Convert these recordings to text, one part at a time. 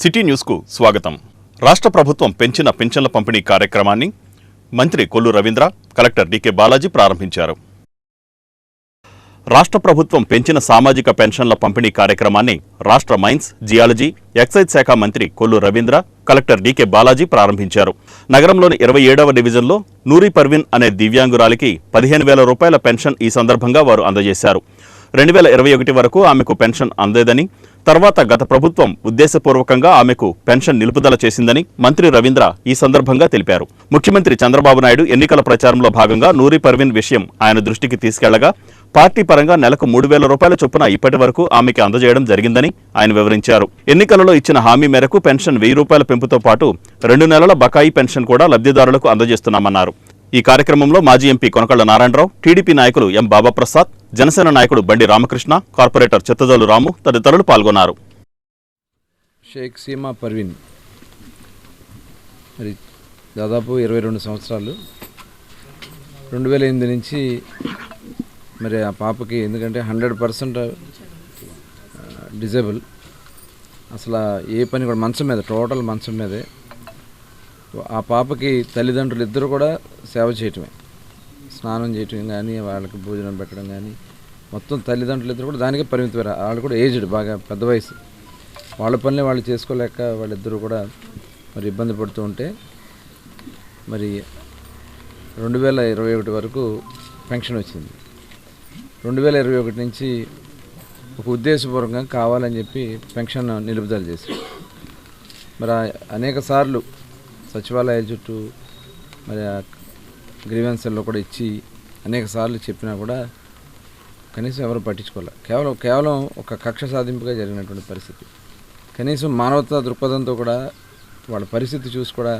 City న్యూస్కు స్వాగతం. రాష్ట్ర ప్రభుత్వం పెంచిన పింఛన్ల పంపిణీ కార్యక్రమాన్ని మంత్రి కొల్లు రవీంద్ర, కలెక్టర్ డీకే బాలాజీ ప్రారంభించారు. రాష్ట్ర ప్రభుత్వం పెంచిన సామాజిక పెన్షన్ల పంపిణీ కార్యక్రమాన్ని రాష్ట్ర మైన్స్, జియాలజీ, ఎక్సైజ్ శాఖ మంత్రి కొల్లు రవీంద్ర, కలెక్టర్ డీకే బాలాజీ ప్రారంభించారు. నగరంలోని 27వ డివిజన్లో నూరి పర్వీన్ అనే దివ్యాంగురాలికి 15,000 రూపాయల పెన్షన్ ఈ సందర్భంగా వారు అందజేశారు. 2021 వరకు ఆమెకు పెన్షన్ అందేదని, తర్వాత గత ప్రభుత్వం ఉద్దేశపూర్వకంగా ఆమెకు పెన్షన్ నిలుపుదల చేసిందని మంత్రి రవీంద్ర ఈ సందర్భంగా తెలిపారు. ముఖ్యమంత్రి చంద్రబాబు నాయుడు ఎన్నికల ప్రచారంలో భాగంగా నూరి పర్వీన్ విషయం ఆయన దృష్టికి తీసుకెళ్లగా పార్టీ పరంగా నెలకు 3,000 రూపాయల చొప్పున ఇప్పటి వరకు ఆమెకి అందజేయడం జరిగిందని ఆయన వివరించారు. ఎన్నికలలో ఇచ్చిన హామీ మేరకు పెన్షన్ 1,000 రూపాయల పెంపుతో పాటు 2 నెలల బకాయి పెన్షన్ కూడా లబ్ధిదారులకు అందజేస్తున్నామన్నారు. ఈ కార్యక్రమంలో మాజీ ఎంపీ కొనకళ్ల నారాయణరావు, టీడీపీ నాయకులు ఎం బాబాప్రసాద్, జనసేన నాయకుడు బండి రామకృష్ణ, కార్పొరేటర్ చిత్తజోలు రాము తదితరులు పాల్గొన్నారు. షేక్ సీమా పర్వీన్ మరి దాదాపు 22 సంవత్సరాలు. 2008 నుంచి మరి ఆ పాపకి, ఎందుకంటే 100% డిజేబుల్, అసలు ఏ పని కూడా మంచం మీద, టోటల్ మంచం మీదే. ఆ పాపకి తల్లిదండ్రులు ఇద్దరు కూడా సేవ చేయటమే, స్నానం చేయటం కానీ, వాళ్ళకి భోజనం పెట్టడం కానీ, మొత్తం తల్లిదండ్రులు ఇద్దరు కూడా దానికే పరిమితమయ్యారు. వాళ్ళు కూడా ఏజ్డ్, బాగా పెద్ద వయసు. వాళ్ళ పనులే వాళ్ళు చేసుకోలేక వాళ్ళిద్దరూ కూడా మరి ఇబ్బంది పడుతూ ఉంటే మరి 2021 వరకు పెన్షన్ వచ్చింది. 2021 నుంచి ఒక ఉద్దేశపూర్వకంగా కావాలని చెప్పి పెన్షన్ నిలుపుదల చేశారు. మరి అనేక సార్లు సచివాలయాల చుట్టూ మరి గ్రీవెన్స్లో కూడా ఇచ్చి అనేక సార్లు చెప్పినా కూడా కనీసం ఎవరు పట్టించుకోవాలి. కేవలం ఒక కక్ష సాధింపుగా జరిగినటువంటి పరిస్థితి. కనీసం మానవతా దృక్పథంతో కూడా వాళ్ళ పరిస్థితి చూసి కూడా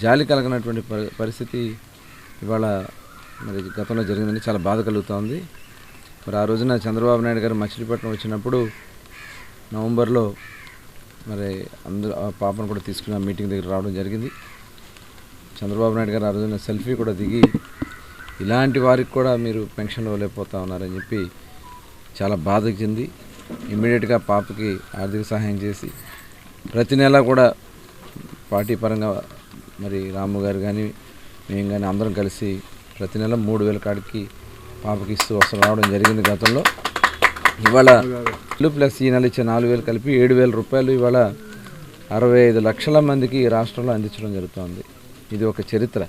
జాలి కలగనటువంటి పరిస్థితి ఇవాళ మరి గతంలో జరిగిందని చాలా బాధ కలుగుతోంది. మరి ఆ రోజున చంద్రబాబు నాయుడు గారు మచిలీపట్నం వచ్చినప్పుడు నవంబర్లో మరి అందరూ ఆ పాపను కూడా తీసుకుని ఆ మీటింగ్ దగ్గర రావడం జరిగింది. చంద్రబాబు నాయుడు గారు ఆ రోజున సెల్ఫీ కూడా దిగి ఇలాంటి వారికి కూడా మీరు పెన్షన్ ఇవ్వలేకపోతా ఉన్నారని చెప్పి చాలా బాధ చెంది ఇమ్మీడియట్గా పాపకి ఆర్థిక సహాయం చేసి ప్రతి నెల కూడా పార్టీ పరంగా మరి రాము గారు కానీ మేము కానీ అందరం కలిసి ప్రతి నెల 3,000 కాడికి పాపకి ఇస్తూ రావడం జరిగింది గతంలో. ఇవాళ ప్లస్ ఈ నెల ఇచ్చే 4,000 కలిపి 7,000 రూపాయలు ఇవాళ 65 లక్షల మందికి రాష్ట్రంలో అందించడం జరుగుతుంది. ఇది ఒక చరిత్ర.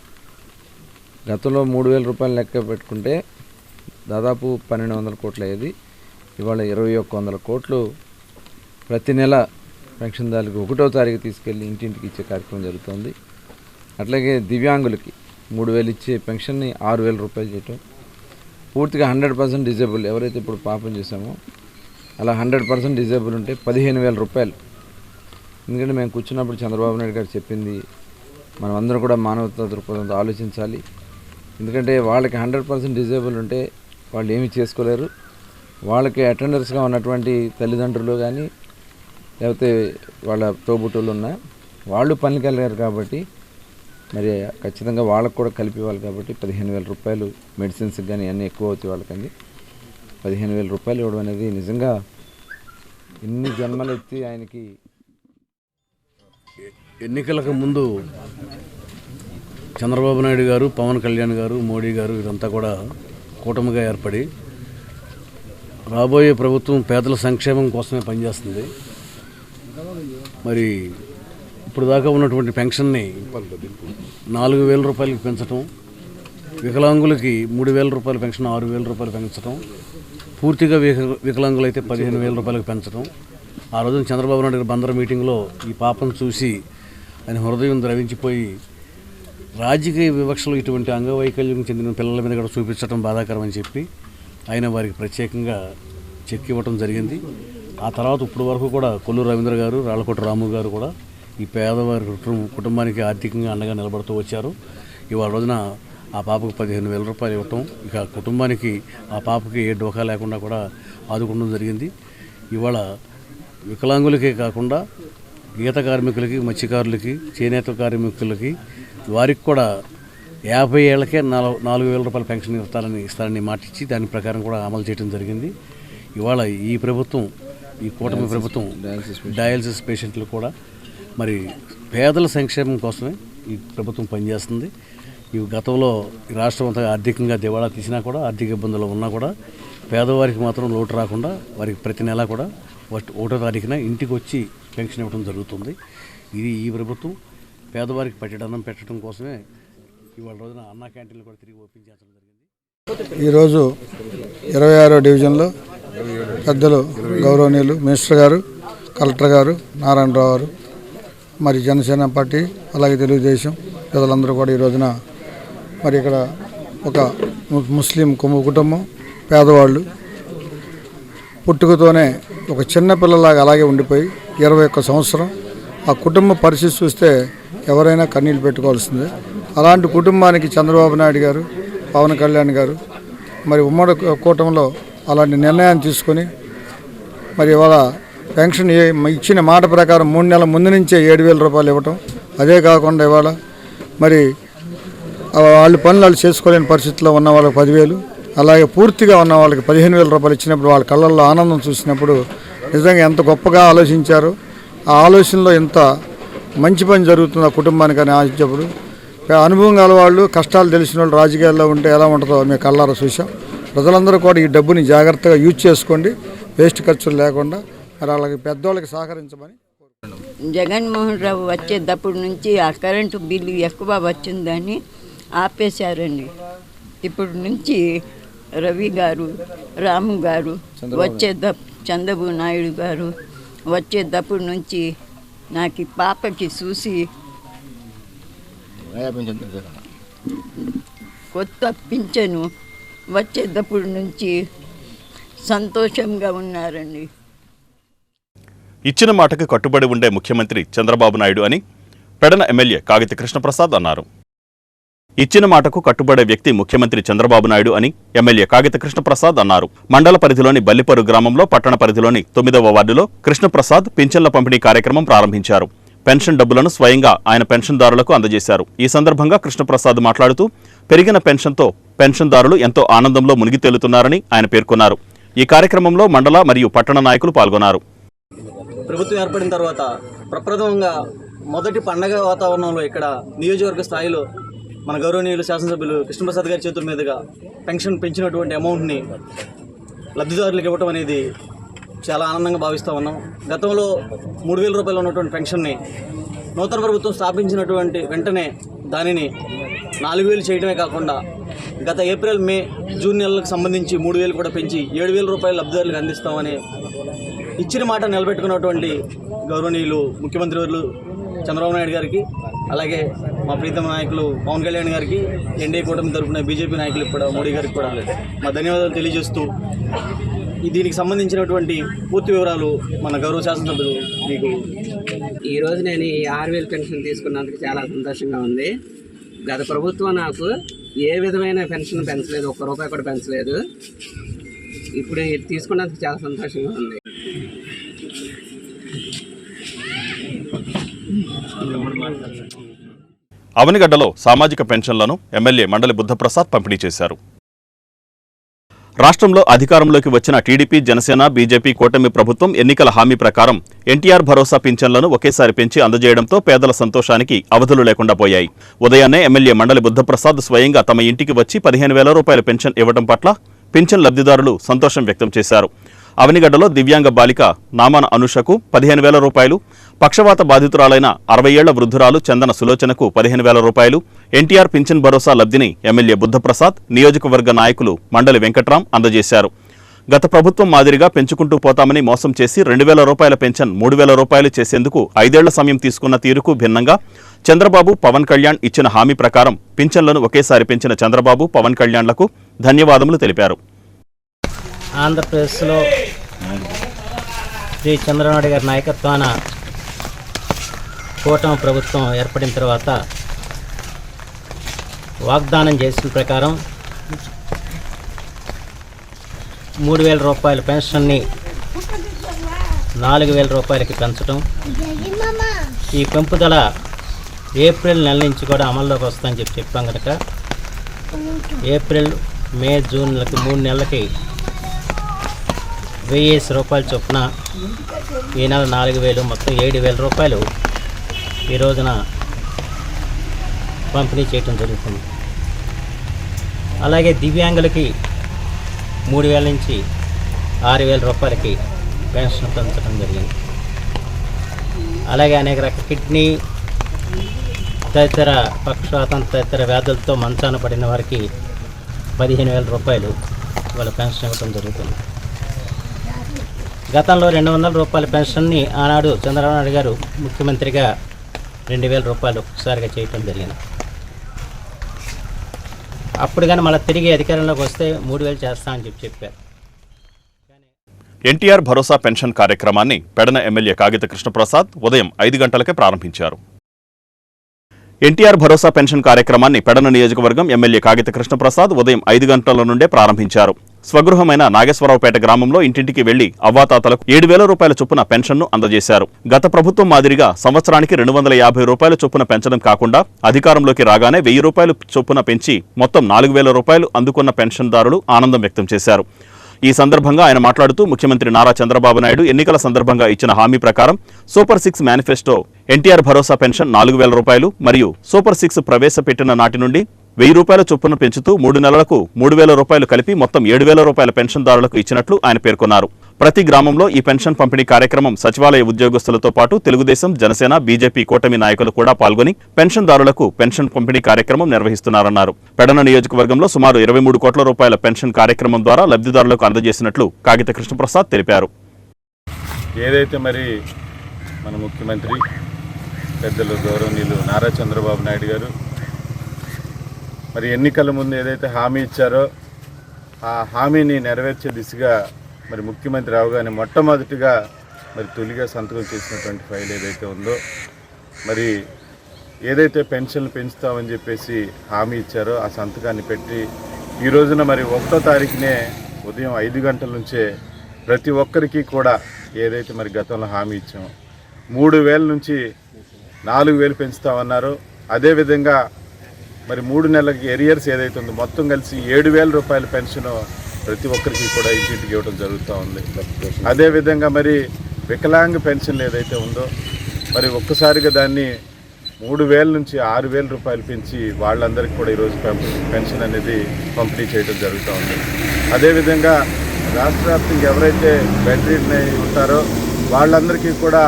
గతంలో 3,000 రూపాయలు లెక్క పెట్టుకుంటే దాదాపు 1,200 కోట్లు అయ్యేది. ఇవాళ 2,100 కోట్లు ప్రతి నెల పెన్షన్దారులకు 1వ తారీఖు తీసుకెళ్ళి ఇంటింటికి ఇచ్చే కార్యక్రమం జరుగుతుంది. అట్లాగే దివ్యాంగులకి 3,000 ఇచ్చే పెన్షన్ని 6,000 రూపాయలు చేయటం, పూర్తిగా 100% డిజేబుల్ ఎవరైతే ఇప్పుడు పాపం చేసామో అలా 100% డిజేబుల్ ఉంటే 15,000 రూపాయలు. ఎందుకంటే మేము కూర్చున్నప్పుడు చంద్రబాబు నాయుడు గారు చెప్పింది మనం అందరం కూడా మానవతా దృక్పథంతో ఆలోచించాలి. ఎందుకంటే వాళ్ళకి 100% డిజేబుల్ ఉంటే వాళ్ళు ఏమీ చేసుకోలేరు. వాళ్ళకి అటెండర్స్గా ఉన్నటువంటి తల్లిదండ్రులు కానీ లేకపోతే వాళ్ళ తోబుట్టులు ఉన్నా వాళ్ళు పనికి వెళ్ళారు కాబట్టి మరి ఖచ్చితంగా వాళ్ళకు కూడా కలిపి ఇవ్వాలి కాబట్టి 15,000 రూపాయలు మెడిసిన్స్కి కానీ అన్నీ ఎక్కువ అవుతాయి వాళ్ళకండి. 15,000 రూపాయలు ఇవ్వడం అనేది నిజంగా ఇన్ని జన్మలు ఎత్తి ఆయనకి. ఎన్నికలకు ముందు చంద్రబాబు నాయుడు గారు, పవన్ కళ్యాణ్ గారు, మోడీ గారు ఇదంతా కూడా కూటమిగా ఏర్పడి రాబోయే ప్రభుత్వం పేదల సంక్షేమం కోసమే పనిచేస్తుంది. మరి ఇప్పుడు దాకా ఉన్నటువంటి పెన్షన్ని 4,000 రూపాయలకి పెంచడం, వికలాంగులకి 3,000 రూపాయల పెన్షన్ 6,000 రూపాయలు పెంచడం, పూర్తిగా వికలాంగులైతే 15,000 రూపాయలకు పెంచడం. ఆ రోజున చంద్రబాబు నాయుడు గారు బందర్ మీటింగ్లో ఈ పాపను చూసి ఆయన హృదయం ద్రవించిపోయి రాజకీయ వివక్షలు ఇటువంటి అంగవైకల్యం చెందిన పిల్లల మీద కూడా చూపించడం బాధాకరం అని చెప్పి ఆయన వారికి ప్రత్యేకంగా చెక్ ఇవ్వడం జరిగింది. ఆ తర్వాత ఇప్పుడు వరకు కూడా కొల్లు రవీంద్ర గారు, రాళ్ళకోట రాము గారు కూడా ఈ పేదవారి కుటుంబానికి ఆర్థికంగా అండగా నిలబడుతూ వచ్చారు. ఇవాళ రోజున ఆ పాపకు 15,000 రూపాయలు ఇవ్వటం, ఇక కుటుంబానికి ఆ పాపకి ఏ డోకా లేకుండా కూడా ఆదుకోవడం జరిగింది. ఇవాళ వికలాంగులకే కాకుండా గీత కార్మికులకి, మత్స్యకారులకి, చేనేత కార్మికులకి వారికి కూడా 50 ఏళ్లకే 4,000 రూపాయల పెన్షన్ ఇస్తారని మాటిచ్చి దాని ప్రకారం కూడా అమలు చేయడం జరిగింది. ఇవాళ ఈ ప్రభుత్వం, ఈ కూటమి ప్రభుత్వం డయాలసిస్ పేషెంట్లు కూడా మరి పేదల సంక్షేమం కోసమే ఈ ప్రభుత్వం పనిచేస్తుంది. ఈ గతంలో ఈ రాష్ట్రం అంతా ఆర్థికంగా దివాళా తీసినా కూడా, ఆర్థిక ఇబ్బందులు ఉన్నా కూడా పేదవారికి మాత్రం లోటు రాకుండా వారికి ప్రతి నెల కూడా 1వ తారీఖున ఇంటికి వచ్చి పెన్షన్ ఇవ్వడం జరుగుతుంది. ఇది ఈ ప్రభుత్వం పేదవారికి పట్టెడన్నం పెట్టడం కోసమే ఇవాళ రోజున అన్నా క్యాంటీన్లు కూడా తిరిగి ఓపెన్ చేయడం జరిగింది. ఈరోజు 26వ డివిజన్లో పెద్దలు గౌరవనీయులు మినిస్టర్ గారు, కలెక్టర్ గారు, నారాయణరావు గారు, మరి జనసేన పార్టీ అలాగే తెలుగుదేశం ప్రజలందరూ కూడా ఈ రోజున మరి ఇక్కడ ఒక ముస్లిం కుటుంబం పేదవాళ్ళు పుట్టుకతోనే ఒక చిన్న పిల్లలాగా అలాగే ఉండిపోయి 21 సంవత్సరం ఆ కుటుంబ పరిస్థితి చూస్తే ఎవరైనా కన్నీళ్ళు పెట్టుకోవాల్సిందే. అలాంటి కుటుంబానికి చంద్రబాబు నాయుడు గారు, పవన్ కళ్యాణ్ గారు మరి ఉమ్మడి కూటమిలో అలాంటి నిర్ణయాన్ని తీసుకొని మరి ఇవాళ పెన్షన్ ఇచ్చిన మాట ప్రకారం 3 నెలల ముందు నుంచే 7,000 రూపాయలు ఇవ్వటం. అదే కాకుండా ఇవాళ మరి వాళ్ళు పనులు వాళ్ళు చేసుకోలేని పరిస్థితిలో ఉన్న వాళ్ళకి 10,000, అలాగే పూర్తిగా ఉన్న వాళ్ళకి 15,000 రూపాయలు ఇచ్చినప్పుడు వాళ్ళ కళ్ళల్లో ఆనందం చూసినప్పుడు నిజంగా ఎంత గొప్పగా ఆలోచించారో, ఆ ఆలోచనలో ఎంత మంచి పని జరుగుతుంది ఆ కుటుంబానికి అని ఆశించినప్పుడు అనుభవం గల వాళ్ళు, కష్టాలు తెలిసిన వాళ్ళు రాజకీయాల్లో ఉంటే ఎలా ఉంటుందో మేము కళ్ళారా చూసాం. ప్రజలందరూ కూడా ఈ డబ్బుని జాగ్రత్తగా యూజ్ చేసుకోండి, వేస్ట్ ఖర్చులు లేకుండా. మరి అలాగే పెద్దవాళ్ళకి సహకరించమని. జగన్మోహన్ రావు వచ్చేటప్పటి నుంచి ఆ కరెంటు బిల్లు ఎక్కువ వచ్చిందని ఆపేశారండి. ఇప్పటి నుంచి రవి గారు, రాము గారు చంద్రబాబు నాయుడు గారు వచ్చేటప్పటి నుంచి నాకు పాపకి చూసి కొత్త పింఛను వచ్చేటప్పటి నుంచి సంతోషంగా ఉన్నారండి. ఇచ్చిన మాటకు కట్టుబడి ఉండే ముఖ్యమంత్రి చంద్రబాబు నాయుడు అని పెడన ఎమ్మెల్యే కాగిత కృష్ణప్రసాద్ అన్నారు. ఇచ్చిన మాటకు కట్టుబడే వ్యక్తి ముఖ్యమంత్రి చంద్రబాబు నాయుడు అని ఎమ్మెల్యే కాగిత కృష్ణప్రసాద్ అన్నారు. మండల పరిధిలోని బల్లిపరు గ్రామంలో పట్టణ పరిధిలోని 9వ వార్డులో కృష్ణప్రసాద్ పింఛన్ల పంపిణీ కార్యక్రమం ప్రారంభించారు. పెన్షన్ డబ్బులను స్వయంగా ఆయన పెన్షన్దారులకు అందజేశారు. ఈ సందర్భంగా కృష్ణప్రసాద్ మాట్లాడుతూ పెరిగిన పెన్షన్తో పెన్షన్దారులు ఎంతో ఆనందంలో మునిగి తేలుతున్నారని ఆయన పేర్కొన్నారు. ఈ కార్యక్రమంలో మండల మరియు పట్టణ నాయకులు పాల్గొన్నారు. ప్రభుత్వం ఏర్పడిన తర్వాత ప్రప్రథమంగా మొదటి పండగ వాతావరణంలో ఇక్కడ నియోజకవర్గ స్థాయిలో మన గౌరవనీయులు శాసనసభ్యులు కృష్ణప్రసాద్ గారి చేతుల మీదుగా పెన్షన్ పెంచినటువంటి అమౌంట్ని లబ్ధిదారులకు ఇవ్వటం అనేది చాలా ఆనందంగా భావిస్తూ ఉన్నాం. గతంలో 3,000 రూపాయలు ఉన్నటువంటి పెన్షన్ని నూతన ప్రభుత్వం స్థాపించినటువంటి వెంటనే దానిని 4,000 చేయడమే కాకుండా గత ఏప్రిల్, మే, జూన్ నెలలకు సంబంధించి 3,000 కూడా పెంచి 7,000 రూపాయలు లబ్ధిదారులకు అందిస్తామని ఇచ్చిన మాట నిలబెట్టుకున్నటువంటి గౌరవనీయులు ముఖ్యమంత్రి వర్యులు చంద్రబాబు నాయుడు గారికి, అలాగే మా ప్రీతమ నాయకులు పవన్ కళ్యాణ్ గారికి, ఎన్డీఏ కూటమి తరఫున బీజేపీ నాయకులకు కూడా, మోడీ గారికి కూడా మా ధన్యవాదాలు తెలియజేస్తూ దీనికి సంబంధించినటువంటి పూర్తి వివరాలు మన గౌరవ శాసనసభ్యులు మీకు. ఈరోజు నేను ఈ 6,000 పెన్షన్ తీసుకున్నందుకు చాలా సంతోషంగా ఉంది. గత ప్రభుత్వం నాకు ఏ విధమైన పెన్షన్ పెంచలేదు, ₹1 కూడా పెంచలేదు. ఇప్పుడు తీసుకున్నందుకు చాలా సంతోషంగా ఉంది. అవనిగడ్డలో సామాజిక పెన్షన్లను ఎమ్మెల్యే మండలి బుద్ధప్రసాద్ పంపిణీ చేశారు. రాష్ట్రంలో అధికారంలోకి వచ్చిన టీడీపీ, జనసేన, బీజేపీ కూటమి ప్రభుత్వం ఎన్నికల హామీ ప్రకారం ఎన్టీఆర్ భరోసా పింఛన్లను ఒకేసారి పెంచి అందజేయడంతో పేదల సంతోషానికి అవధులు లేకుండా పోయాయి. ఉదయాన్నే ఎమ్మెల్యే మండలి బుద్ధప్రసాద్ స్వయంగా తమ ఇంటికి వచ్చి 15,000 రూపాయల పెన్షన్ ఇవ్వడం పట్ల పింఛన్ లబ్ధిదారులు సంతోషం వ్యక్తం చేశారు. అవనిగడ్డలో దివ్యాంగ బాలిక నామాన అనుషకు 15,000 రూపాయలు, పక్షవాత బాధితురాలైన 60 ఏళ్ల వృద్ధురాలు చందన సులోచనకు 15,000 రూపాయలు, ఎన్టీఆర్ పింఛన్ భరోసా లబ్ధిని ఎమ్మెల్యే బుద్ధప్రసాద్, నియోజకవర్గ నాయకులు మండలి వెంకట్రాం అందజేశారు. గత ప్రభుత్వం మాదిరిగా పెంచుకుంటూ పోతామని మోసం చేసి 2,000 రూపాయల పెన్షన్ 3,000 రూపాయలు చేసేందుకు 5 ఏళ్ల సమయం తీసుకున్న తీరుకు భిన్నంగా చంద్రబాబు, పవన్ కళ్యాణ్ ఇచ్చిన హామీ ప్రకారం పింఛన్లను ఒకేసారి పెంచిన చంద్రబాబు, పవన్ కళ్యాణ్లకు ధన్యవాదములు తెలిపారు. ఆంధ్రప్రదేశ్లో శ్రీ చంద్రబాబు గారి నాయకత్వాన కూటమి ప్రభుత్వం ఏర్పడిన తర్వాత వాగ్దానం చేసిన ప్రకారం 3,000 రూపాయల పెన్షన్ని 4,000 రూపాయలకి పెంచడం, ఈ పెంపుదల ఏప్రిల్ నెల నుంచి కూడా అమల్లోకి వస్తుందని చెప్పాం కనుక ఏప్రిల్, మే, జూన్లకి 3 నెలలకి 1,000 రూపాయల చొప్పున ఈ నెల 4,000, మొత్తం 7,000 రూపాయలు ఈ రోజున పంపిణీ చేయటం జరుగుతుంది. అలాగే దివ్యాంగులకి 3,000 నుంచి 6,000 రూపాయలకి పెన్షన్ పెంచడం జరిగింది. అలాగే అనేక రకాల కిడ్నీ తదితర పక్షవాతం తదితర వ్యాధులతో మంచాన పడిన వారికి 15,000 రూపాయలు వాళ్ళ పెన్షన్ ఇవ్వడం జరుగుతుంది. గతంలో 200 రూపాయల పెన్షన్ని ఆనాడు చంద్రబాబు నాయుడు గారు ముఖ్యమంత్రిగా 2,000 రూపాయలు ఒకసారిగా చేయటం జరిగింది. అప్పుడు కానీ మళ్ళీ తిరిగి అధికారంలోకి వస్తే 3,000 చేస్తామని చెప్పారు. ఎన్టీఆర్ భరోసా పెన్షన్ కార్యక్రమాన్ని పెడన ఎమ్మెల్యే కాగిత కృష్ణప్రసాద్ ఉదయం 5 గంటలకే ప్రారంభించారు. ఎన్టీఆర్ భరోసా పెన్షన్ కార్యక్రమాన్ని పెడన నియోజకవర్గం ఎమ్మెల్యే కాగిత కృష్ణప్రసాద్ ఉదయం 5 గంటల నుండే ప్రారంభించారు. స్వగృహమైన నాగేశ్వరరావుపేట గ్రామంలో ఇంటింటికి వెళ్లి అవ్వాతాతలకు 7,000 రూపాయల చొప్పున పెన్షన్ను అందజేశారు. గత ప్రభుత్వం మాదిరిగా సంవత్సరానికి 250 రూపాయల చొప్పున పెంచడం కాకుండా అధికారంలోకి రాగానే 1,000 రూపాయలు చొప్పున పెంచి మొత్తం 4,000 రూపాయలు అందుకున్న పెన్షన్దారులు ఆనందం వ్యక్తం చేశారు. ఈ సందర్భంగా ఆయన మాట్లాడుతూ ముఖ్యమంత్రి నారా చంద్రబాబు నాయుడు ఎన్నికల సందర్భంగా ఇచ్చిన హామీ ప్రకారం సూపర్ 6 మేనిఫెస్టో ఎన్టీఆర్ భరోసా పెన్షన్ 4,000 రూపాయలు మరియు సూపర్ 6 ప్రవేశపెట్టిన నాటి నుండి 1,000 రూపాయల చొప్పున పెంచుతూ 3 నెలలకు 3,000 రూపాయలు కలిపి మొత్తం 7,000 రూపాయల పెన్షన్దారులకు ఇచ్చినట్లు ఆయన పేర్కొన్నారు. ప్రతి గ్రామంలో ఈ పెన్షన్ పంపిణీ కార్యక్రమం సచివాలయ ఉద్యోగస్తులతో పాటు తెలుగుదేశం, జనసేన, బీజేపీ కూటమి నాయకులు కూడా పాల్గొని పెన్షన్దారులకు పెన్షన్ పంపిణీ కార్యక్రమం నిర్వహిస్తున్నారన్నారు. పెడన నియోజకవర్గంలో సుమారు 23 కోట్ల రూపాయల పెన్షన్ కార్యక్రమం ద్వారా లబ్ధిదారులకు అందజేసినట్లు కాగిత కృష్ణప్రసాద్ తెలిపారు. ఏదైతే మరి మన ముఖ్యమంత్రి పెద్దలు గౌరవనీయులు నారా చంద్రబాబు నాయుడు గారు మరి ఎన్నికల ముందు ఏదైతే హామీ ఇచ్చారో ఆ హామీని నెరవేర్చే దిశగా మరి ముఖ్యమంత్రి అవగానే మొట్టమొదటిగా మరి తొలిగా సంతకం చేసినటువంటి ఫైల్ ఏదైతే ఉందో మరి ఏదైతే పెన్షన్లు పెంచుతామని చెప్పేసి హామీ ఇచ్చారో ఆ సంతకాన్ని పెట్టి ఈ రోజున మరి 1వ తారీఖునే ఉదయం 5 గంటల నుంచే ప్రతి ఒక్కరికి కూడా ఏదైతే మరి గతంలో హామీ ఇచ్చామో 3,000 నుంచి 4,000 పెంచుతామన్నారు. అదేవిధంగా మరి 3 నెలలకి ఎరియర్స్ ఏదైతే ఉందో మొత్తం కలిసి 7,000 రూపాయల పెన్షన్ ప్రతి ఒక్కరికి కూడా ఇంటింటికి ఇవ్వడం జరుగుతూ ఉంది. అదేవిధంగా మరి వికలాంగ పెన్షన్ ఏదైతే ఉందో మరి ఒక్కసారిగా దాన్ని 3,000 నుంచి 6,000 రూపాయలు పెంచి వాళ్ళందరికీ కూడా ఈరోజు పెన్షన్ అనేది పంపిణీ చేయడం జరుగుతూ ఉంది. అదేవిధంగా రాష్ట్ర వ్యాప్తంగా ఎవరైతే బెడ్రీడ్ని ఉంటారో వాళ్ళందరికీ కూడా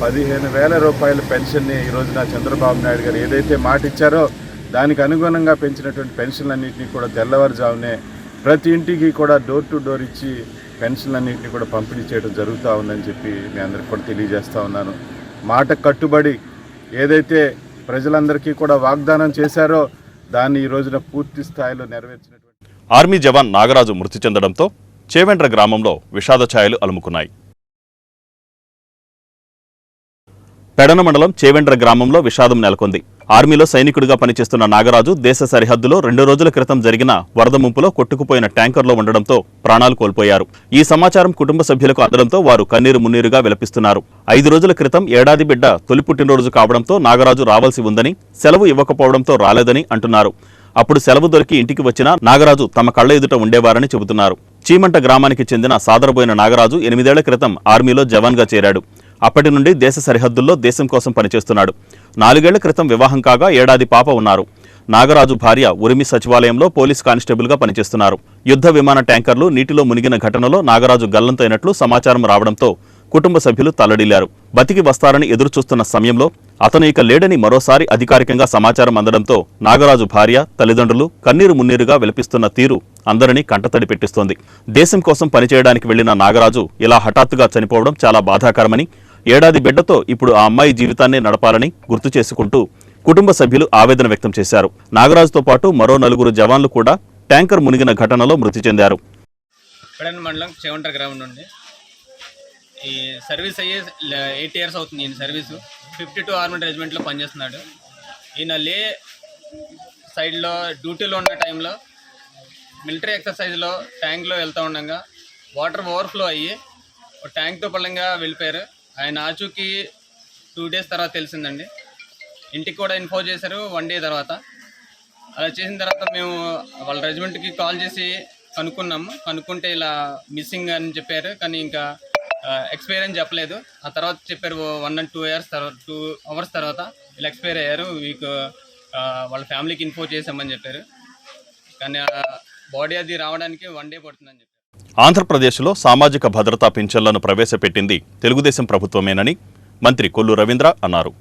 15,000 రూపాయల పెన్షన్ని ఈరోజున చంద్రబాబు నాయుడు గారు ఏదైతే మాట ఇచ్చారో దానికి అనుగుణంగా పెంచినటువంటి పెన్షన్లన్నింటినీ కూడా తెల్లవారుజామునే ప్రతి ఇంటికి కూడా డోర్ టు డోర్ ఇచ్చి పెన్షన్లన్నింటినీ కూడా పంపిణీ చేయడం జరుగుతూ ఉందని చెప్పి మీ అందరికి కూడా తెలియజేస్తూ ఉన్నాను. మాట కట్టుబడి ఏదైతే ప్రజలందరికీ కూడా వాగ్దానం చేశారో దాన్ని ఈ రోజున పూర్తి స్థాయిలో నెరవేర్చినటువంటి ఆర్మీ జవాన్ నాగరాజు మృతి చెందడంతో చేవెండ్ర గ్రామంలో విషాద ఛాయలు అలుముకున్నాయి. పెడన మండలం చేవెండ్ర గ్రామంలో విషాదం నెలకొంది. ఆర్మీలో సైనికుడిగా పనిచేస్తున్న నాగరాజు దేశ సరిహద్దులో 2 రోజుల క్రితం జరిగిన వరద ముంపులో కొట్టుకుపోయిన ట్యాంకర్లో ఉండడంతో ప్రాణాలు కోల్పోయారు. ఈ సమాచారం కుటుంబ సభ్యులకు అందడంతో వారు కన్నీరు మున్నీరుగా విలపిస్తున్నారు. 5 రోజుల క్రితం ఏడాది బిడ్డ తొలి పుట్టినరోజు కావడంతో నాగరాజు రావాల్సి ఉందని, సెలవు ఇవ్వకపోవడంతో రాలేదని అంటున్నారు. అప్పుడు సెలవు దొరికి ఇంటికి వచ్చిన నాగరాజు తమ కళ్ల ఎదుట ఉండేవారని చెబుతున్నారు. చీమంట గ్రామానికి చెందిన సాదరబోయిన నాగరాజు 8 ఏళ్ల క్రితం ఆర్మీలో జవాన్గా చేరాడు. అప్పటి నుండి దేశ సరిహద్దుల్లో దేశం కోసం పనిచేస్తున్నాడు. 4 ఏళ్ల క్రితం వివాహం కాగా ఏడాది పాప ఉన్నారు. నాగరాజు భార్య ఉరిమి సచివాలయంలో పోలీస్ కానిస్టేబుల్గా పనిచేస్తున్నారు. యుద్ధ విమాన ట్యాంకర్లు నీటిలో మునిగిన ఘటనలో నాగరాజు గల్లంతైనట్లు సమాచారం రావడంతో కుటుంబ సభ్యులు తల్లడిల్లారు. బతికి వస్తారని ఎదురుచూస్తున్న సమయంలో అతను ఇక లేడని మరోసారి అధికారికంగా సమాచారం అందడంతో నాగరాజు భార్య, తల్లిదండ్రులు కన్నీరు మున్నీరుగా విలపిస్తున్న తీరు అందరినీ కంటతడి పెట్టిస్తోంది. దేశం కోసం పనిచేయడానికి వెళ్లిన నాగరాజు ఇలా హఠాత్తుగా చనిపోవడం చాలా బాధాకరమని, ఏడాది బిడ్డతో ఇప్పుడు ఆ అమ్మాయి జీవితాన్ని నడపాలని గుర్తు చేసుకుంటూ కుటుంబ సభ్యులు ఆవేదన వ్యక్తం చేశారు. నాగరాజుతో పాటు మరో 4 జవాన్లు కూడా ట్యాంకర్ మునిగిన ఘటనలో మృతి చెందారు. పెడన మండలం చేవంట గ్రామం నుండి ఈ సర్వీస్ అయ్యే 8 ఇయర్స్ అవుతుంది. ఈయన సర్వీసు 52 ఆర్మీ రెజిమెంట్లో పనిచేస్తున్నాడు. ఈయన లే సైడ్లో డ్యూటీలో ఉన్న టైంలో మిలిటరీ ఎక్సర్సైజ్లో ట్యాంక్లో వెళ్తూ ఉండగా వాటర్ ఓవర్ఫ్లో అయ్యి ట్యాంక్తో పళ్ళంగా వెళ్ళిపోయారు. ఆయన ఆచూకీ 2 డేస్ తర్వాత తెలిసిందండి. ఇంటికి కూడా ఇన్ఫార్మ్ చేశారు 1 డే తర్వాత. అలా చేసిన తర్వాత మేము వాళ్ళ రెజిమెంట్కి కాల్ చేసి కనుక్కుంటే ఇలా మిస్సింగ్ అని చెప్పారు. కానీ ఇంకా ఎక్స్పైర్ అని చెప్పలేదు. ఆ తర్వాత చెప్పారు 1 and 2 అవర్స్ తర్వాత వీళ్ళు ఎక్స్పైర్ అయ్యారు, వాళ్ళ ఫ్యామిలీకి ఇన్ఫో చేసామని చెప్పారు. కానీ బాడీ అది రావడానికి 1 డే పడుతుందని చెప్పారు. ఆంధ్రప్రదేశ్లో సామాజిక భద్రతా పింఛన్లను ప్రవేశపెట్టింది తెలుగుదేశం ప్రభుత్వమేనని మంత్రి కొల్లు రవీంద్ర అన్నారు.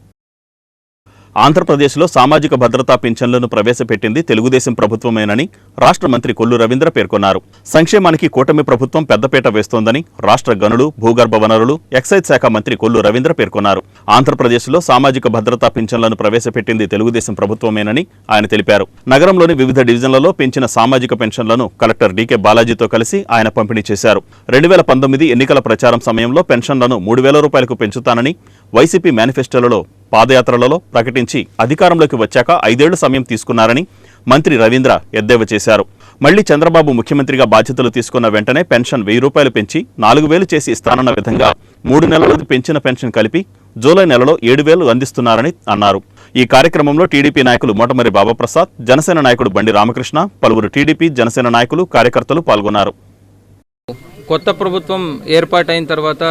ఆంధ్రప్రదేశ్లో సామాజిక భద్రతా పింఛన్లను ప్రవేశపెట్టింది తెలుగుదేశం ప్రభుత్వమేనని రాష్ట్ర మంత్రి కొల్లు రవీంద్ర పేర్కొన్నారు. సంక్షేమానికి కూటమి ప్రభుత్వం పెద్దపీట వేస్తోందని రాష్ట్ర గనులు, భూగర్భ వనరులు, ఎక్సైజ్ శాఖ మంత్రి కొల్లు రవీంద్ర పేర్కొన్నారు. ఆంధ్రప్రదేశ్లో సామాజిక భద్రతా పింఛన్లను ప్రవేశపెట్టింది తెలుగుదేశం ప్రభుత్వమేనని ఆయన తెలిపారు. నగరంలోని వివిధ డివిజన్లలో పెంచిన సామాజిక పెన్షన్లను కలెక్టర్ డీకే బాలాజీతో కలిసి ఆయన పంపిణీ చేశారు. 2019 ఎన్నికల ప్రచారం సమయంలో పెన్షన్లను 3,000 రూపాయలకు పెంచుతానని వైసీపీ మేనిఫెస్టోలలో, పాదయాత్రలలో ప్రకటించి అధికారంలోకి వచ్చాక 5 ఏళ్లు సమయం తీసుకున్నారని మంత్రి రవీంద్ర ఎద్దేవా చేశారు. మళ్లీ చంద్రబాబు ముఖ్యమంత్రిగా బాధ్యతలు తీసుకున్న వెంటనే పెన్షన్ 1,000 రూపాయలు పెంచి 4,000 చేసి ఇస్తానన్న విధంగా 3 నెలలకు పెంచిన పెన్షన్ కలిపి జూలై నెలలో 7,000 అందిస్తున్నారని అన్నారు. ఈ కార్యక్రమంలో టీడీపీ నాయకులు మోటమరి బాబాప్రసాద్, జనసేన నాయకుడు బండి రామకృష్ణ, పలువురు టీడీపీ, జనసేన నాయకులు, కార్యకర్తలు పాల్గొన్నారు. కొత్త ప్రభుత్వం ఏర్పాటైన తర్వాత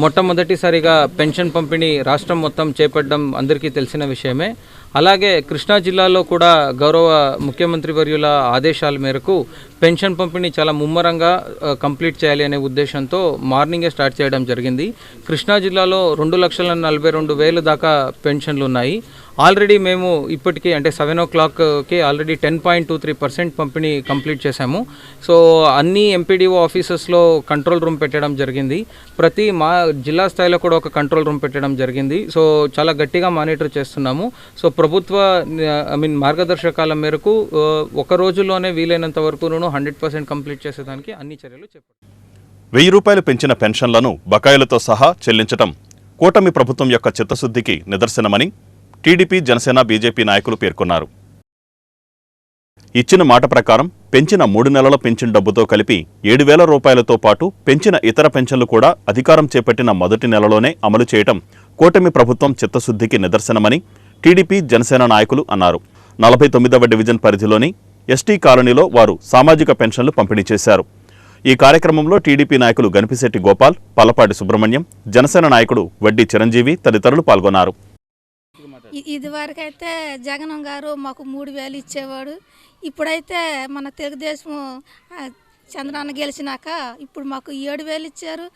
మొట్టమొదటిసారిగా పెన్షన్ పంపిణీ రాష్ట్రం మొత్తం చేపట్టడం అందరికీ తెలిసిన విషయమే. అలాగే కృష్ణా జిల్లాలో కూడా గౌరవ ముఖ్యమంత్రి వర్యుల ఆదేశాల మేరకు పెన్షన్ పంపిణీ చాలా ముమ్మరంగా కంప్లీట్ చేయాలి అనే ఉద్దేశంతో మార్నింగే స్టార్ట్ చేయడం జరిగింది. కృష్ణా జిల్లాలో 2,42,000 దాకా పెన్షన్లు ఉన్నాయి. ఆల్రెడీ మేము ఇప్పటికీ అంటే 7 o'clockకి ఆల్రెడీ 10.23% పంపిణీ కంప్లీట్ చేశాము. సో అన్ని ఎంపీడీఓ ఆఫీసెస్లో కంట్రోల్ రూమ్ పెట్టడం జరిగింది. ప్రతి మా జిల్లా స్థాయిలో కూడా ఒక కంట్రోల్ రూమ్ పెట్టడం జరిగింది. సో చాలా గట్టిగా మానిటర్ చేస్తున్నాము. సో ప్రభుత్వ మార్గదర్శకాల మేరకు ఒక రోజులోనే వీలైనంత వరకు 100% కంప్లీట్ చేసేదానికి అన్ని చర్యలు చేపట్టారు. 1,000 రూపాయలు పెంచిన పెన్షన్లను బకాయిలతో సహా చెల్లించడం కూటమి ప్రభుత్వం యొక్క చిత్తశుద్ధికి నిదర్శనమని టీడీపీ, జనసేన, బీజేపీ నాయకులు పేర్కొన్నారు. ఇచ్చిన మాట ప్రకారం పెంచిన 3 నెలల పెన్షన్ డబ్బుతో కలిపి 7,000 రూపాయలతో పాటు పెంచిన ఇతర పెన్షన్లు కూడా అధికారం చేపట్టిన మొదటి నెలలోనే అమలు చేయడం కూటమి ప్రభుత్వం చిత్తశుద్ధికి నిదర్శనమని టీడీపీ, జనసేన నాయకులు అన్నారు. 49వ డివిజన్ పరిధిలోని ఎస్టీ కాలనీలో వారు సామాజిక పెన్షన్లు పంపిణీ చేశారు. ఈ కార్యక్రమంలో టీడీపీ నాయకులు గణపిశెట్టి గోపాల్, పల్లపాటి సుబ్రహ్మణ్యం, జనసేన నాయకుడు వడ్డీ చిరంజీవి తదితరులు పాల్గొన్నారు. ఇదివరకైతే జగన్ గారు మాకు 3,000 ఇచ్చేవాడు. ఇప్పుడైతే మన తెలుగుదేశం చంద్రన్న గెలిచినాక ఇప్పుడు మాకు 7,000 ఇచ్చారు.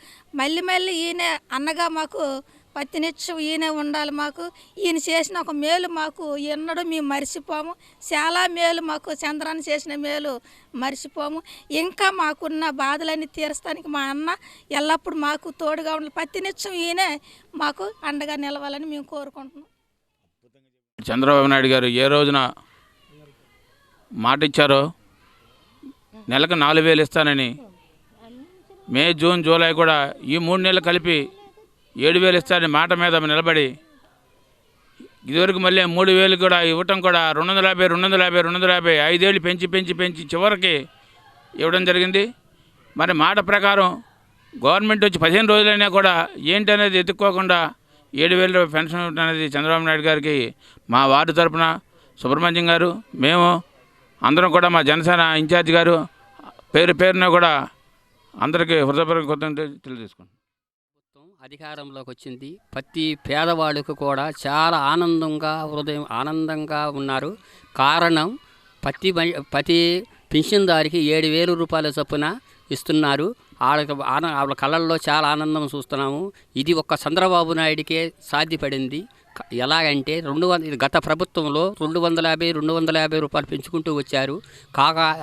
మళ్ళీ ఈయన అన్నగా మాకు ప్రతినిత్యం ఈయనే ఉండాలి. మాకు ఈయన చేసిన ఒక మేలు మాకు ఎన్నడూ మేము మర్చిపోము. చాలా మేలు మాకు చంద్రాన్ని చేసిన మేలు మర్చిపోము. ఇంకా మాకున్న బాధలన్నీ తీర్చడానికి మా అన్న ఎల్లప్పుడూ మాకు తోడుగా ఉండాలి. ప్రతినిత్యం ఈయనే మాకు అండగా నిలవాలని మేము కోరుకుంటున్నాం. చంద్రబాబు నాయుడు గారు ఏ రోజున మాట ఇచ్చారో నెలకు 4,000 ఇస్తానని, మే, జూన్, జూలై కూడా ఈ 3 నెలలు కలిపి 7,000 ఇస్తారని మాట మీద నిలబడి ఇదివరకు మళ్ళీ 3,000 కూడా ఇవ్వటం కూడా 250 5 ఏళ్ళు పెంచి చివరికి ఇవ్వడం జరిగింది. మరి మాట ప్రకారం గవర్నమెంట్ వచ్చి 15 రోజులైనా కూడా ఏంటనేది ఎత్తుక్కోకుండా 7,000 పెన్షన్ అనేది చంద్రబాబు నాయుడు గారికి మా వార్డు తరపున సుబ్రహ్మణ్యం గారు, మేము అందరం కూడా మా జనసేన ఇన్ఛార్జ్ గారు పేరున కూడా అందరికీ హృదయపూర్వక కృతజ్ఞతలు తెలియజేసుకుంటాం. అధికారంలోకి వచ్చింది. ప్రతి పేదవాళ్ళకు కూడా చాలా ఆనందంగా ఉన్నారు. కారణం ప్రతి పెన్షన్దారికి 7,000 రూపాయల చొప్పున ఇస్తున్నారు. వాళ్ళ కళ్ళల్లో చాలా ఆనందం చూస్తున్నాము. ఇది ఒక్క చంద్రబాబు నాయుడికే సాధ్యపడింది. ఎలాగంటే గత ప్రభుత్వంలో 250 రూపాయలు పెంచుకుంటూ వచ్చారు.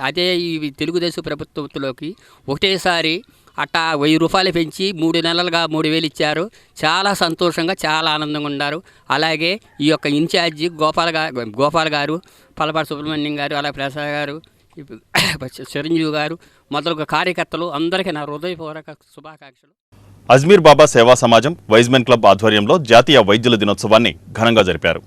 అదే ఈ తెలుగుదేశం ప్రభుత్వంలోకి ఒకటేసారి అట్టా 1,000 రూపాయలు పెంచి 3 నెలలుగా 3,000 ఇచ్చారు. చాలా సంతోషంగా, చాలా ఆనందంగా ఉన్నారు. అలాగే ఈ యొక్క ఇన్ఛార్జి గోపాల్ గారు, పల్లపాటి సుబ్రహ్మణ్యం గారు, అలాగే ప్రసాద్ గారు, చిరంజీవి గారు మొదలగు కార్యకర్తలు అందరికీ నా హృదయపూర్వక శుభాకాంక్షలు. అజ్మీర్ బాబా సేవా సమాజం వైజ్మెన్ క్లబ్ ఆధ్వర్యంలో జాతీయ వైద్యుల దినోత్సవాన్ని ఘనంగా జరిపారు.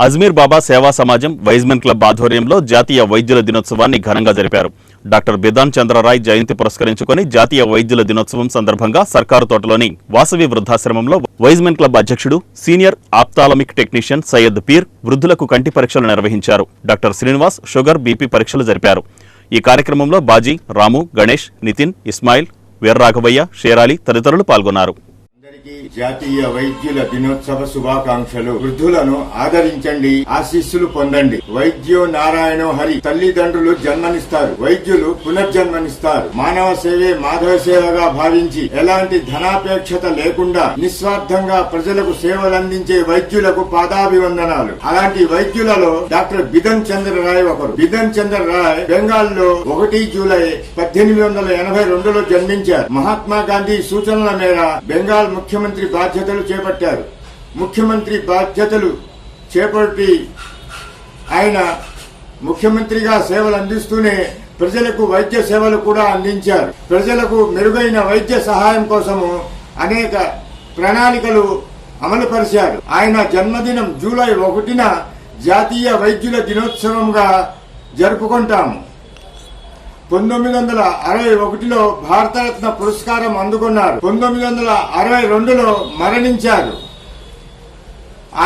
అజ్మీర్ బాబా సేవా సమాజం వైజ్మెన్ క్లబ్ ఆధ్వర్యంలో జాతీయ వైద్యుల దినోత్సవాన్ని ఘనంగా జరిపారు. డాక్టర్ బిధాన్ చంద్రరాయ్ జయంతి పురస్కరించుకొని జాతీయ వైద్యుల దినోత్సవం సందర్భంగా సర్కారు తోటలోని వాసవి వృద్ధాశ్రమంలో వైజ్మెన్ క్లబ్ అధ్యక్షుడు, సీనియర్ ఆప్థాలమిక్ టెక్నీషియన్ సయ్యద్ పీర్ వృద్ధులకు కంటి పరీక్షలు నిర్వహించారు. డాక్టర్ శ్రీనివాస్ షుగర్, బీపీ పరీక్షలు జరిపారు. ఈ కార్యక్రమంలో బాజీ, రాము, గణేష్, నితిన్, ఇస్మాయిల్, వీర్రాఘవయ్య, షేరాలి తదితరులు పాల్గొన్నారు. అందరికీ జాతీయ వైద్యుల దినోత్సవ శుభాకాంక్షలు. వృద్ధులను ఆదరించండి, ఆశీస్సులు పొందండి. వైద్యో నారాయణో హరి. తల్లిదండ్రులు జన్మనిస్తారు, వైద్యులు పునర్జన్మనిస్తారు. మానవ సేవే మాధవ సేవగా భావించి ఎలాంటి ధనాపేక్షత లేకుండా నిస్వార్థంగా ప్రజలకు సేవలందించే వైద్యులకు పాదాభివందనాలు. అలాంటి వైద్యులలో డాక్టర్ బిధన్ చంద్ర రాయ్ ఒకరు. బిధన్ చంద్ర రాయ్ బెంగాల్లో 1 జూలై 1882లో జన్మించారు. మహాత్మా గాంధీ సూచనల మేర బెంగాల్ ముఖ్యమంత్రి బాధ్యతలు చేపట్టారు. ముఖ్యమంత్రి బాధ్యతలు చేపట్టి ఆయన ముఖ్యమంత్రిగా సేవలు అందిస్తూనే ప్రజలకు వైద్య సేవలు కూడా అందించారు. ప్రజలకు మెరుగైన వైద్య సహాయం కోసము అనేక ప్రణాళికలు అమలుపరిచారు. ఆయన జన్మదినం జూలై 1న జాతీయ వైద్యుల దినోత్సవంగా జరుపుకుంటాము. 1961లో భారతరత్న పురస్కారం అందుకున్నారు. 1962లో మరణించారు.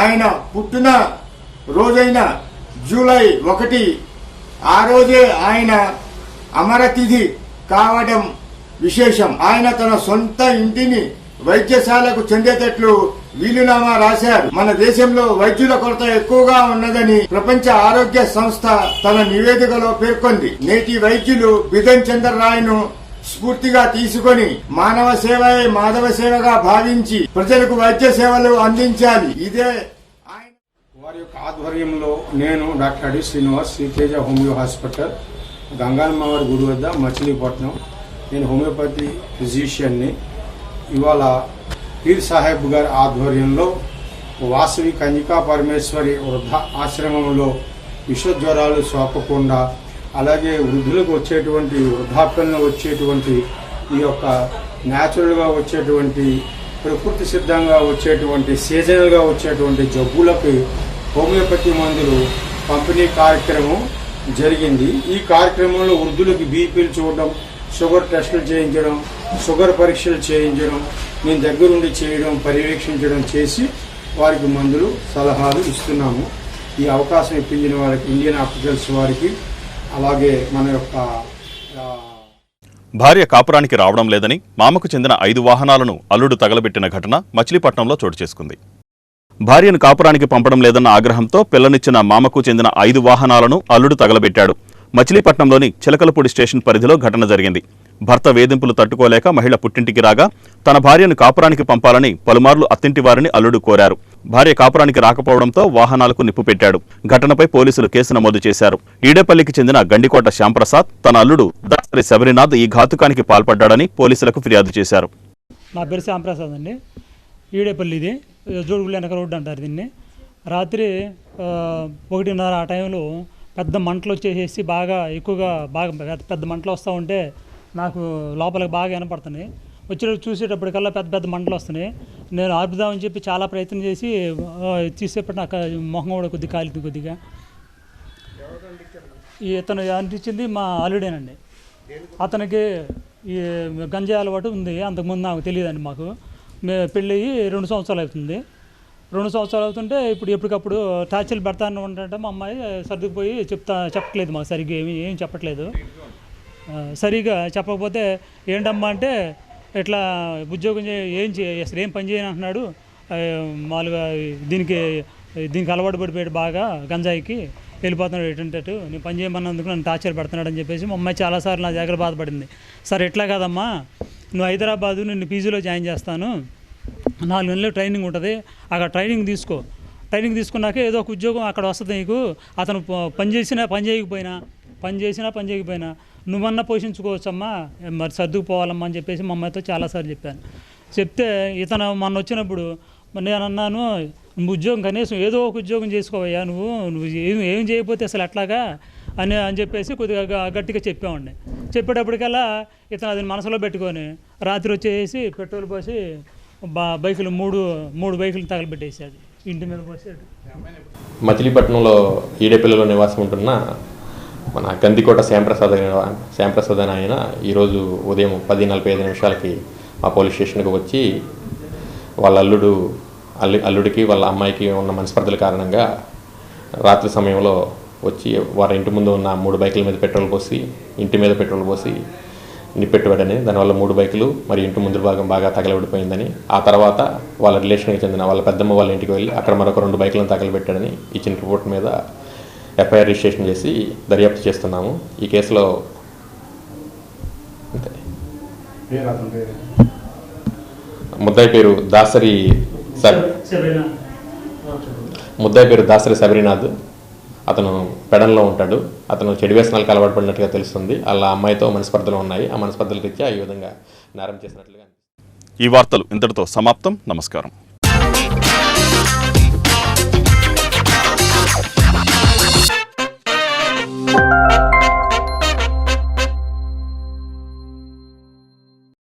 ఆయన పుట్టిన రోజైన జూలై 1 ఆ రోజే ఆయన అమరతిథి కావడం విశేషం. ఆయన తన సొంత ఇంటిని వైద్యశాలకు చెందేటట్లు వీలునామా రాశారు. మన దేశంలో వైద్యుల కొరత ఎక్కువగా ఉన్నదని ప్రపంచ ఆరోగ్య సంస్థ తన నివేదికలో పేర్కొంది. నేటి వైద్యులు బిధన్ చంద్ర రాయ్ను స్ఫూర్తిగా తీసుకొని మానవ సేవే మాధవ సేవగా భావించి ప్రజలకు వైద్య సేవలు అందించాలి. ఇదే వారి యొక్క ఆధ్వర్యంలో నేను డాక్టర్ అడి శ్రీనివాస్, శ్రీతేజ హోమియో హాస్పిటల్, గంగానమ్మవారి గుడి వద్ద, మచిలీపట్నం. నేను హోమియోపతి ఫిజిషియన్ని. ఇవాళ పీర్ సాహెబ్ గారి ఆధ్వర్యంలో వాసవి కన్యకా పరమేశ్వరి వృద్ధ ఆశ్రమంలో విషజ్వరాలు సోకకుండా, అలాగే వృద్ధులకు వచ్చేటువంటి వృద్ధాప్యంలో వచ్చేటువంటి ఈ యొక్క న్యాచురల్గా వచ్చేటువంటి ప్రకృతి సిద్ధంగా వచ్చేటువంటి సీజనల్గా వచ్చేటువంటి జబ్బులకు హోమియోపతి మందులు పంపిణీ కార్యక్రమం జరిగింది. ఈ కార్యక్రమంలో వృద్ధులకు బీపీలు చూడడం, షుగర్ టెస్టులు చేయించడం, షుగర్ పరీక్షలు చేయించడం, నేను దగ్గరుండి చేయడం, పర్యవేక్షించడం చేసి వారికి మందులు సలహాలు ఇస్తున్నాము. ఈ అవకాశం ఇప్పించిన వారికి ఇండియన్ ఆప్టికల్స్ వారికి, అలాగే మన యొక్క భార్య కాపురానికి రావడం లేదని మామకు చెందిన 5 వాహనాలను అల్లుడు తగలబెట్టిన ఘటన మచిలీపట్నంలో చోటు చేసుకుంది. భార్యను కాపురానికి పంపడం లేదన్న ఆగ్రహంతో పిల్లనిచ్చిన మామకు చెందిన 5 వాహనాలను అల్లుడు తగలబెట్టాడు. మచిలీపట్నంలోని చిలకలపూడి స్టేషన్ పరిధిలో ఘటన జరిగింది. భర్త వేధింపులు తట్టుకోలేక మహిళ పుట్టింటికి రాగా తన భార్యను కాపురానికి పంపాలని పలుమార్లు అత్తింటి వారిని అల్లుడు కోరారు. భార్య కాపురానికి రాకపోవడంతో వాహనాలకు నిప్పు పెట్టాడు. ఘటనపై పోలీసులు కేసు నమోదు చేశారు. ఈడేపల్లికి చెందిన గండికోట శ్యాంప్రసాద్ తన అల్లుడు దాసరి శబరినాథ్ ఈ ఘాతుకానికి పాల్పడ్డాడని పోలీసులకు ఫిర్యాదు చేశారు. నా పేరు శ్యాంప్రసాద్ అండి. ఈడేపల్లిది జోడుగుళ్ళ వెనక రోడ్డు అంటారు దీన్ని. రాత్రి 1:30 ఆ టైంలో పెద్ద మంటలు వచ్చేసేసి ఎక్కువగా పెద్ద మంటలు వస్తూ ఉంటే నాకు లోపలికి బాగా వినపడుతున్నాయి. వచ్చేటప్పుడు చూసేటప్పటికల్లా పెద్ద పెద్ద మంటలు వస్తున్నాయి. నేను ఆపుదామని చెప్పి చాలా ప్రయత్నం చేసి తీసేపటి నాకు మొహం కూడా కొద్దిగా కాలింది. కొద్దిగా ఇతను అనిపించింది మా అల్లుడేనండి. అతనికి ఈ గంజాయి అలవాటు ఉంది. అంతకుముందు నాకు తెలియదండి. మాకు పెళ్ళి 2 సంవత్సరాలు అవుతుంది. 2 సంవత్సరాలు అవుతుంటే ఇప్పుడు ఎప్పటికప్పుడు టార్చర్లు పెడతాను ఉంటే మా అమ్మాయి సర్దుకుపోయి చెప్పట్లేదు. మాకు సరిగ్గా ఏం చెప్పట్లేదు. సరిగా చెప్పకపోతే ఏంటమ్మా అంటే ఇట్లా ఉద్యోగం అసలు ఏం పని చేయని అంటున్నాడు. మామూలుగా దీనికి అలవాటు పడిపోయాడు బాగా గంజాయికి, వెళ్ళిపోతున్నాడు ఎటుంటట్టు. నేను పని చేయమన్నందుకు నన్ను టార్చర్ పెడుతున్నాడు అని చెప్పేసి మా అమ్మాయి చాలాసార్లు నా దగ్గర బాధపడింది. సరే ఎట్లా కాదమ్మా, నువ్వు హైదరాబాదు నిన్ను పీజీలో జాయిన్ చేస్తాను, 4 నెలలు ట్రైనింగ్ ఉంటుంది, అక్కడ ట్రైనింగ్ తీసుకో. ట్రైనింగ్ తీసుకున్నాక ఏదో ఒక ఉద్యోగం అక్కడ వస్తుంది నీకు. అతను పని చేసినా పని చేయకపోయినా నువ్వన్నా పోషించుకోవచ్చమ్మా, మరి సర్దుకుపోవాలమ్మా అని చెప్పేసి మా అమ్మాయితో చాలాసార్లు చెప్పాను. చెప్తే ఇతను మొన్న వచ్చినప్పుడు నేను అన్నాను, నువ్వు ఉద్యోగం కనీసం ఏదో ఒక ఉద్యోగం చేసుకోవయ్యా, నువ్వు ఏం చేయకపోతే అసలు ఎట్లాగా అని చెప్పేసి కొద్దిగా గట్టిగా చెప్పామండి. చెప్పేటప్పటికల్లా ఇతను అది మనసులో పెట్టుకొని రాత్రి వచ్చేసి పెట్రోల్ పోసి బైకులు మూడు బైకులు తగలబెట్టేసాడు, ఇంటి మీద పోసాడు. మచిలీపట్నంలో ఈడేపల్లిలో నివాసం ఉంటున్న మన గందికోట శ్యాంప్రసాద్ అని ఆయన ఈరోజు ఉదయం 10:45 మా పోలీస్ స్టేషన్కి వచ్చి వాళ్ళ అల్లుడికి వాళ్ళ అమ్మాయికి ఉన్న మనస్పర్ధల కారణంగా రాత్రి సమయంలో వచ్చి వారి ఇంటి ముందు ఉన్న 3 బైకుల మీద పెట్రోల్ పోసి, ఇంటి మీద పెట్రోల్ పోసి నిప్పెట్టుబడని, దానివల్ల 3 బైకులు మరి ఇంటి ముందు భాగం బాగా తగలబడిపోయిందని, ఆ తర్వాత వాళ్ళ రిలేషన్కి చెందిన వాళ్ళ పెద్దమ్మ వాళ్ళ ఇంటికి వెళ్ళి అక్కడ మరొక 2 బైకులను తగలబెట్టాడని ఇచ్చిన రిపోర్ట్ మీద ఎఫ్ఐఆర్ రిజిస్ట్రేషన్ చేసి దర్యాప్తు చేస్తున్నాము. ఈ కేసులో అంతే. ముద్దాయి పేరు దాసరి శబరినాథ్. అతను పెడన్లో ఉంటాడు. అతను చెడు వ్యసనాలకు అలవాటు పడినట్టుగా తెలుస్తుంది. అలా అమ్మాయితో మనస్పర్ధలు ఉన్నాయి. ఆ మనస్పర్ధల రీత్యా ఈ విధంగా నేరం చేసినట్లుగా. ఈ వార్తలు ఇంతటితో సమాప్తం. నమస్కారం.